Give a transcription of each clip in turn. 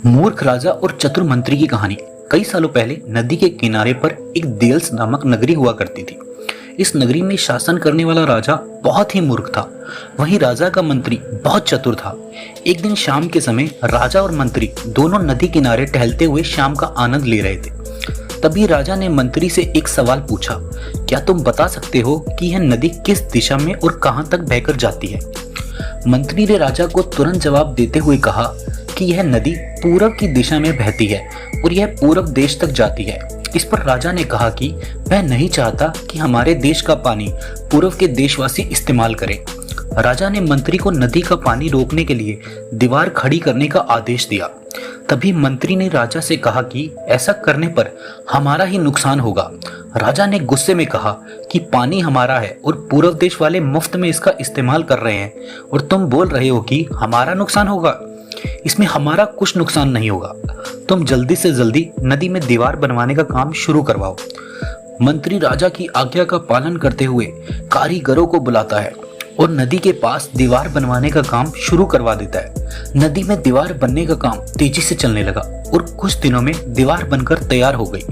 मूर्ख राजा और चतुर मंत्री की कहानी। कई सालों पहले नदी के किनारे पर एक देल्स नामक नगरी हुआ करती थी। इस नगरी में शासन करने वाला राजा बहुत ही मूर्ख था। वहीं राजा का मंत्री बहुत चतुर था। एक दिन शाम के समय राजा और मंत्री दोनों नदी किनारे टहलते हुए शाम का आनंद ले रहे थे। तभी राजा ने मंत्री से एक सवाल पूछा, क्या तुम बता सकते हो कि यह नदी किस दिशा में और कहां तक बहकर जाती है? मंत्री ने राजा को तुरंत जवाब देते हुए कहा कि यह नदी पूरब की दिशा में बहती है और यह पूरब देश तक जाती है। इस पर राजा ने कहा कि वह नहीं चाहता कि हमारे देश का पानी पूरब के देशवासी इस्तेमाल करें। राजा ने मंत्री को नदी का पानी रोकने के लिए दीवार खड़ी करने का आदेश दिया। तभी मंत्री ने राजा से कहा कि ऐसा करने पर हमारा ही नुकसान होगा। राजा ने गुस्से में कहा कि पानी हमारा है और पूरब देश वाले मुफ्त में इसका इस्तेमाल कर रहे हैं और तुम बोल रहे हो कि हमारा नुकसान होगा। इसमें हमारा कुछ नुकसान नहीं होगा। तुम जल्दी से जल्दी नदी में दीवार बनवाने का काम शुरू करवाओ। मंत्री राजा की आज्ञा का पालन करते हुए कारीगरों को बुलाता है और नदी के पास दीवार बनवाने का काम शुरू करवा देता है। नदी में दीवार बनने का काम तेजी से चलने लगा और कुछ दिनों में दीवार बनकर तैयार हो गई।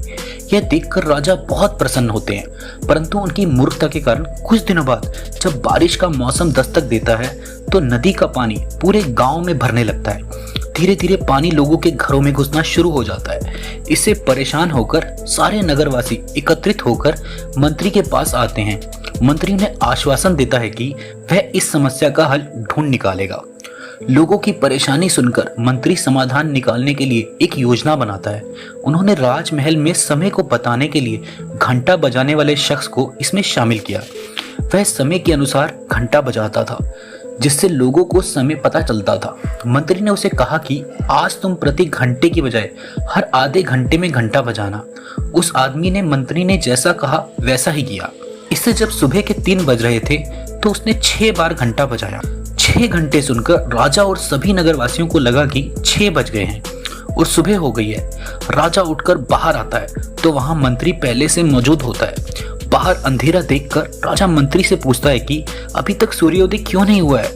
यह देखकर राजा बहुत प्रसन्न होते हैं, परंतु उनकी मूर्खता के कारण कुछ दिनों बाद जब बारिश का मौसम दस्तक देता है तो नदी का पानी पूरे गांव में भरने लगता है। धीरे धीरे पानी लोगों के घरों में घुसना शुरू हो जाता है। इससे परेशान होकर सारे नगरवासी एकत्रित होकर मंत्री के पास आते हैं। मंत्री उन्हें आश्वासन देता है कि वह इस समस्या का हल ढूंढ निकालेगा। लोगों की परेशानी सुनकर मंत्री समाधान निकालने के लिए एक योजना बनाता है। उन्होंने राजमहल में समय को बताने के लिए घंटा बजाने वाले शख्स को इसमें शामिल किया। वह समय के अनुसार घंटा बजाता था, जिससे लोगों को समय पता चलता था। मंत्री ने उसे कहा कि आज तुम प्रति घंटे की बजाय हर आधे घंटे में घंटा बजाना। उस आदमी ने मंत्री ने जैसा कहा वैसा ही किया। इससे जब सुबह के 3 बज रहे थे तो उसने 6 बार घंटा बजाया। 6 घंटे सुनकर राजा और सभी नगरवासियों को लगा कि 6 बज गए हैं और सुबह हो गई है। राजा उठकर बाहर आता है तो वहां मंत्री पहले से मौजूद होता है। बाहर अंधेरा देखकर राजा मंत्री से पूछता है कि अभी तक सूर्योदय क्यों नहीं हुआ है।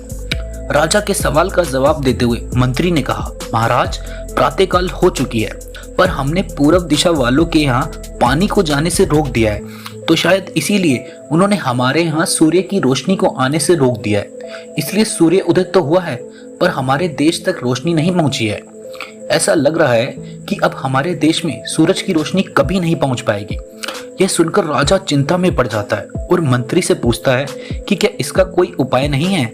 राजा के सवाल का जवाब देते हुए मंत्री ने कहा, महाराज, प्रातःकाल हो चुकी है, पर हमने पूरब दिशा वालों के यहाँ पानी को जाने से रोक दिया है, तो शायद इसीलिए उन्होंने हमारे यहाँ सूर्य की रोशनी को आने से रोक दिया है। इसलिए सूर्य उदय तो हुआ है पर हमारे देश तक रोशनी नहीं पहुंची है। ऐसा लग रहा है कि अब हमारे देश में सूरज की रोशनी कभी नहीं पहुंच पाएगी। यह सुनकर राजा चिंता में पड़ जाता है और मंत्री से पूछता है कि क्या इसका कोई उपाय नहीं है।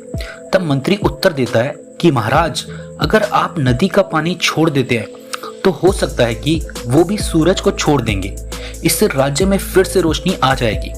तब मंत्री उत्तर देता है कि महाराज, अगर आप नदी का पानी छोड़ देते हैं तो हो सकता है कि वो भी सूरज को छोड़ देंगे। इससे राज्य में फिर से रोशनी आ जाएगी।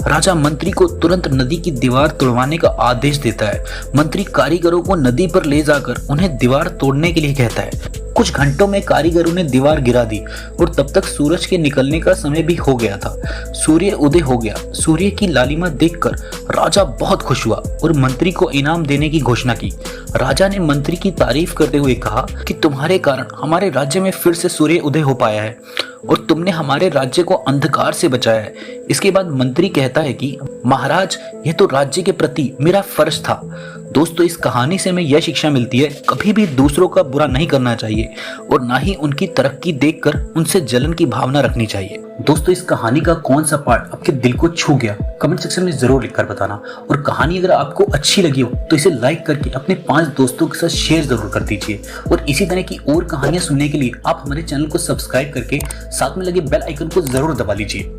राजा मंत्री को तुरंत नदी की दीवार तोड़वाने का आदेश देता है। मंत्री कारीगरों को नदी पर ले जाकर उन्हें दीवार तोड़ने के लिए कहता है। कुछ घंटों में कारीगरों ने दीवार गिरा दी और तब तक सूरज के निकलने का समय भी हो गया था। सूर्य उदय हो गया। सूर्य की लालिमा देखकर राजा बहुत खुश हुआ और मंत्री को इनाम देने की घोषणा की। राजा ने मंत्री की तारीफ करते हुए कहा कि तुम्हारे कारण हमारे राज्य में फिर से सूर्य उदय हो पाया है और तुमने हमारे राज्य को अंधकार से बचाया है। इसके बाद मंत्री कहता है कि महाराज, यह तो राज्य के प्रति मेरा फर्ज था। दोस्तों, इस कहानी से हमें यह शिक्षा मिलती है, कभी भी दूसरों का बुरा नहीं करना चाहिए और ना ही उनकी तरक्की देखकर उनसे जलन की भावना रखनी चाहिए। दोस्तों, इस कहानी का कौन सा पार्ट आपके दिल को छू गया, कमेंट सेक्शन में जरूर लिखकर बताना। और कहानी अगर आपको अच्छी लगी हो तो इसे लाइक करके अपने 5 दोस्तों के साथ शेयर जरूर कर दीजिए। और इसी तरह की और कहानियां सुनने के लिए आप हमारे चैनल को सब्सक्राइब करके साथ में लगे बेल आइकन को जरूर दबा लीजिए।